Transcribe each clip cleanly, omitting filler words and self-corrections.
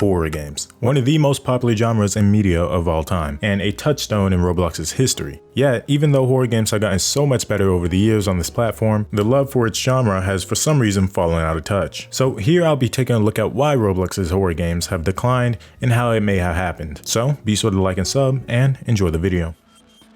Horror games, one of the most popular genres in media of all time, and a touchstone in Roblox's history. Yet, even though horror games have gotten so much better over the years on this platform, the love for its genre has for some reason fallen out of touch. So here I'll be taking a look at why Roblox's horror games have declined and how it may have happened. So be sure to like and sub, and enjoy the video.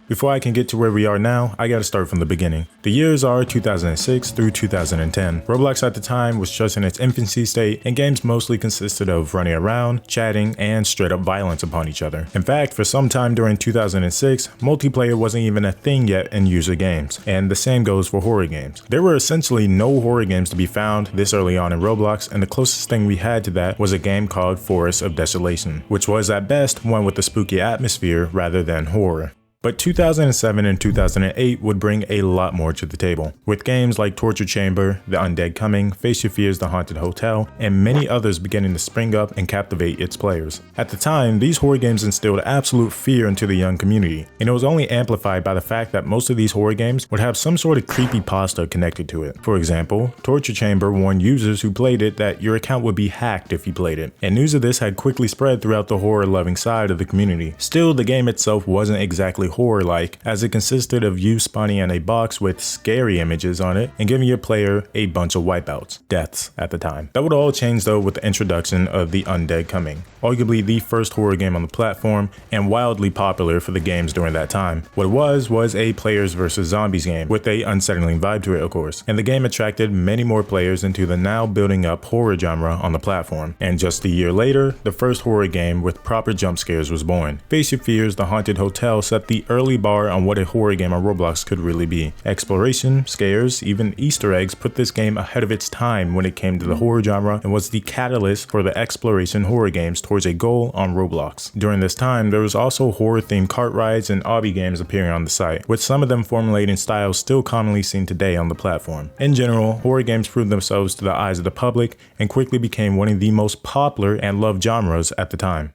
Before I can get to where we are now, I gotta start from the beginning. The years are 2006 through 2010. Roblox at the time was just in its infancy state, and games mostly consisted of running around, chatting, and straight up violence upon each other. In fact, for some time during 2006, multiplayer wasn't even a thing yet in user games, and the same goes for horror games. There were essentially no horror games to be found this early on in Roblox, and the closest thing we had to that was a game called Forest of Desolation, which was at best one with a spooky atmosphere rather than horror. But 2007 and 2008 would bring a lot more to the table, with games like Torture Chamber, The Undead Coming, Face Your Fears, The Haunted Hotel, and many others beginning to spring up and captivate its players. At the time, these horror games instilled absolute fear into the young community, and it was only amplified by the fact that most of these horror games would have some sort of creepypasta connected to it. For example, Torture Chamber warned users who played it that your account would be hacked if you played it, and news of this had quickly spread throughout the horror-loving side of the community. Still, the game itself wasn't exactly horror-like, as it consisted of you spawning in a box with scary images on it and giving your player a bunch of wipeouts, deaths at the time. That would all change though with the introduction of The Undead Coming, arguably the first horror game on the platform and wildly popular for the games during that time. What it was a players versus zombies game with a unsettling vibe to it, of course, and the game attracted many more players into the now building up horror genre on the platform. And just a year later, the first horror game with proper jump scares was born. Face Your Fears, The Haunted Hotel set the early bar on what a horror game on Roblox could really be. Exploration, scares, even Easter eggs put this game ahead of its time when it came to the horror genre and was the catalyst for the exploration horror games towards a goal on Roblox. During this time, there was also horror-themed cart rides and obby games appearing on the site, with some of them formulating styles still commonly seen today on the platform. In general, horror games proved themselves to the eyes of the public and quickly became one of the most popular and loved genres at the time.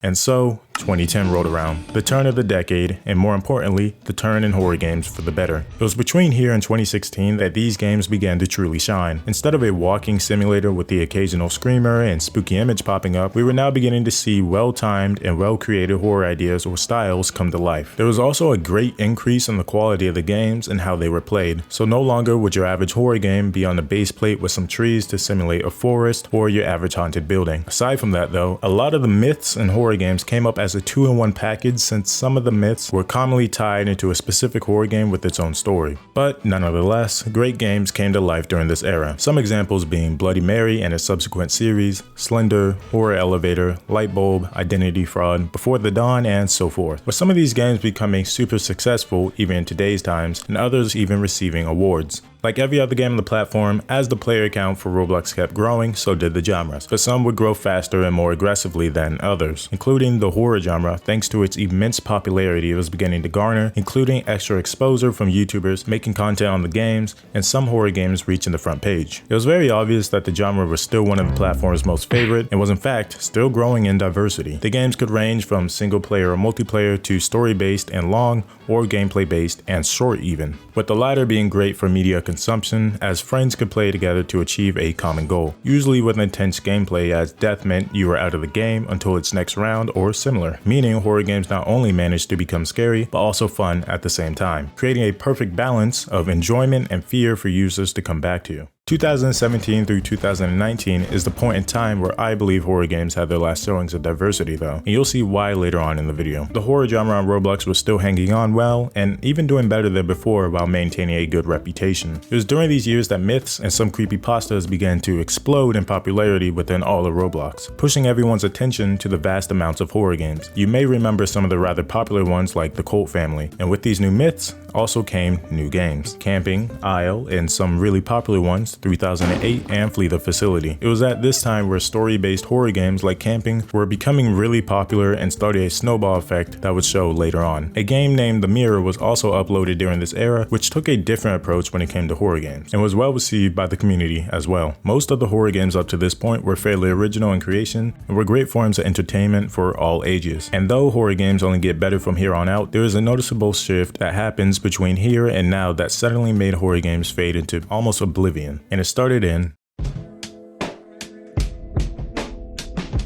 And so, 2010 rolled around, the turn of the decade, and more importantly, the turn in horror games for the better. It was between here and 2016 that these games began to truly shine. Instead of a walking simulator with the occasional screamer and spooky image popping up, we were now beginning to see well-timed and well-created horror ideas or styles come to life. There was also a great increase in the quality of the games and how they were played, so no longer would your average horror game be on a base plate with some trees to simulate a forest or your average haunted building. Aside from that though, a lot of the myths and horror games came up as a two-in-one package, since some of the myths were commonly tied into a specific horror game with its own story. But nonetheless, great games came to life during this era. Some examples being Bloody Mary and its subsequent series, Slender, Horror Elevator, Lightbulb, Identity Fraud, Before the Dawn, and so forth. With some of these games becoming super successful even in today's times, and others even receiving awards. Like every other game on the platform, as the player count for Roblox kept growing, so did the genres, but some would grow faster and more aggressively than others, including the horror genre thanks to its immense popularity it was beginning to garner, including extra exposure from YouTubers making content on the games, and some horror games reaching the front page. It was very obvious that the genre was still one of the platform's most favorite, and was in fact still growing in diversity. The games could range from single player or multiplayer to story-based and long, or gameplay-based and short even, with the latter being great for media consumption, as friends could play together to achieve a common goal, usually with intense gameplay, as death meant you were out of the game until its next round or similar, meaning horror games not only managed to become scary, but also fun at the same time, creating a perfect balance of enjoyment and fear for users to come back to. 2017 through 2019 is the point in time where I believe horror games had their last showings of diversity though, and you'll see why later on in the video. The horror genre on Roblox was still hanging on well, and even doing better than before while maintaining a good reputation. It was during these years that myths and some creepypastas began to explode in popularity within all of Roblox, pushing everyone's attention to the vast amounts of horror games. You may remember some of the rather popular ones like the Cult Family, and with these new myths also came new games. Camping, Isle, and some really popular ones, 3008 and Flee the Facility. It was at this time where story-based horror games like Camping were becoming really popular and started a snowball effect that would show later on. A game named The Mirror was also uploaded during this era, which took a different approach when it came to horror games, and was well received by the community as well. Most of the horror games up to this point were fairly original in creation, and were great forms of entertainment for all ages. And though horror games only get better from here on out, there is a noticeable shift that happens between here and now that suddenly made horror games fade into almost oblivion, and it started in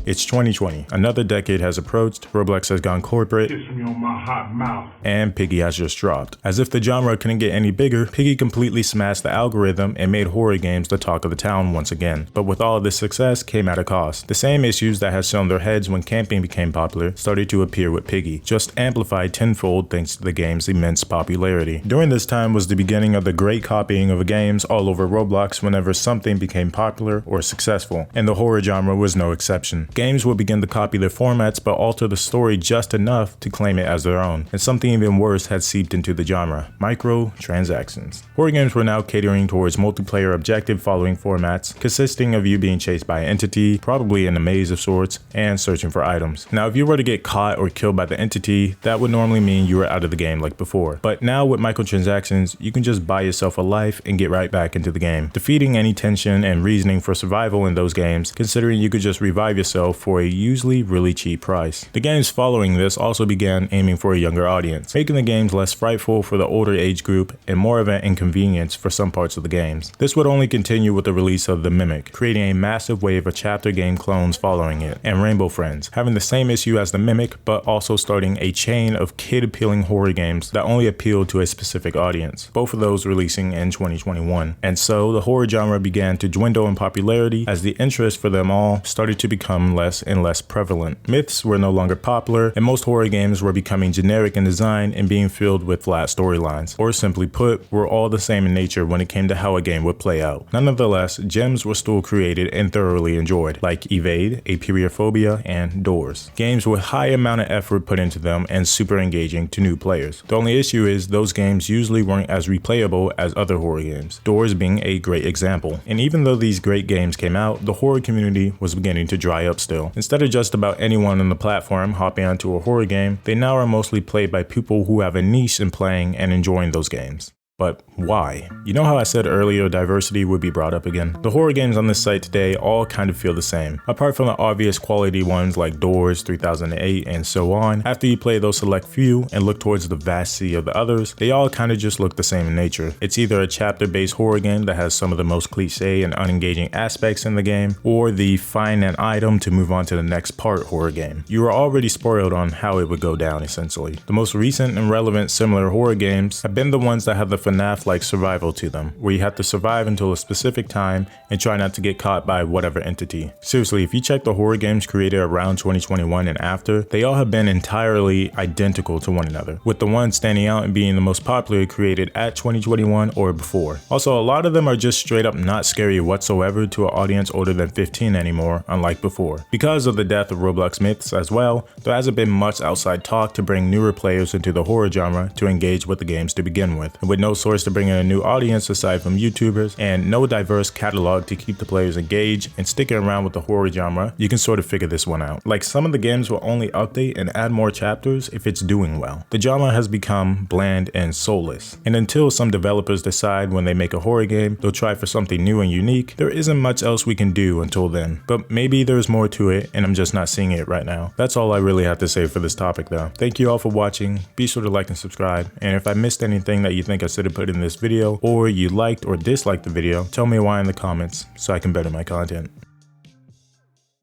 It's 2020. Another decade has approached, Roblox has gone corporate, Kiss me on my hot mouth. and Piggy has just dropped. As if the genre couldn't get any bigger, Piggy completely smashed the algorithm and made horror games the talk of the town once again. But with all of this success came at a cost. The same issues that had shown their heads when camping became popular started to appear with Piggy, just amplified tenfold thanks to the game's immense popularity. During this time was the beginning of the great copying of games all over Roblox whenever something became popular or successful, and the horror genre was no exception. Games would begin to copy their formats but alter the story just enough to claim it as their own, and something even worse had seeped into the genre: microtransactions. Horror games were now catering towards multiplayer objective following formats, consisting of you being chased by an entity, probably in a maze of sorts, and searching for items. Now if you were to get caught or killed by the entity, that would normally mean you were out of the game like before. But now with microtransactions, you can just buy yourself a life and get right back into the game, defeating any tension and reasoning for survival in those games, considering you could just revive yourself for a usually really cheap price. The games following this also began aiming for a younger audience, making the games less frightful for the older age group and more of an inconvenience for some parts of the games. This would only continue with the release of The Mimic, creating a massive wave of chapter game clones following it, and Rainbow Friends, having the same issue as The Mimic but also starting a chain of kid-appealing horror games that only appealed to a specific audience, both of those releasing in 2021. And so the horror genre began to dwindle in popularity as the interest for them all started to become less and less prevalent. Myths were no longer popular, and most horror games were becoming generic in design and being filled with flat storylines, or simply put, were all the same in nature when it came to how a game would play out. Nonetheless, gems were still created and thoroughly enjoyed, like Evade, Aperiophobia, and Doors. Games with high amount of effort put into them and super engaging to new players. The only issue is those games usually weren't as replayable as other horror games, Doors being a great example. And even though these great games came out, the horror community was beginning to dry up still. Instead of just about anyone on the platform hopping onto a horror game, they now are mostly played by people who have a niche in playing and enjoying those games. But why? You know how I said earlier diversity would be brought up again? The horror games on this site today all kind of feel the same. Apart from the obvious quality ones like Doors, 3008, and so on, after you play those select few and look towards the vast sea of the others, they all kind of just look the same in nature. It's either a chapter-based horror game that has some of the most cliche and unengaging aspects in the game, or the find an item to move on to the next part horror game. You were already spoiled on how it would go down essentially. The most recent and relevant similar horror games have been the ones that have the FNAF-like survival to them, where you have to survive until a specific time and try not to get caught by whatever entity. Seriously, if you check the horror games created around 2021 and after, they all have been entirely identical to one another, with the one standing out and being the most popular created at 2021 or before. Also, a lot of them are just straight up not scary whatsoever to an audience older than 15 anymore, unlike before. Because of the death of Roblox Myths as well, there hasn't been much outside talk to bring newer players into the horror genre to engage with the games to begin with, and with no source to bring in a new audience aside from YouTubers, and no diverse catalog to keep the players engaged and sticking around with the horror genre, you can sort of figure this one out. Like, some of the games will only update and add more chapters if it's doing well. The genre has become bland and soulless, and until some developers decide when they make a horror game they'll try for something new and unique, there isn't much else we can do until then. But maybe there's more to it and I'm just not seeing it right now. That's all I really have to say for this topic though. Thank you all for watching. Be sure to like and subscribe, and if I missed anything that you think I should have put in this video, or you liked or disliked the video, tell me why in the comments so I can better my content.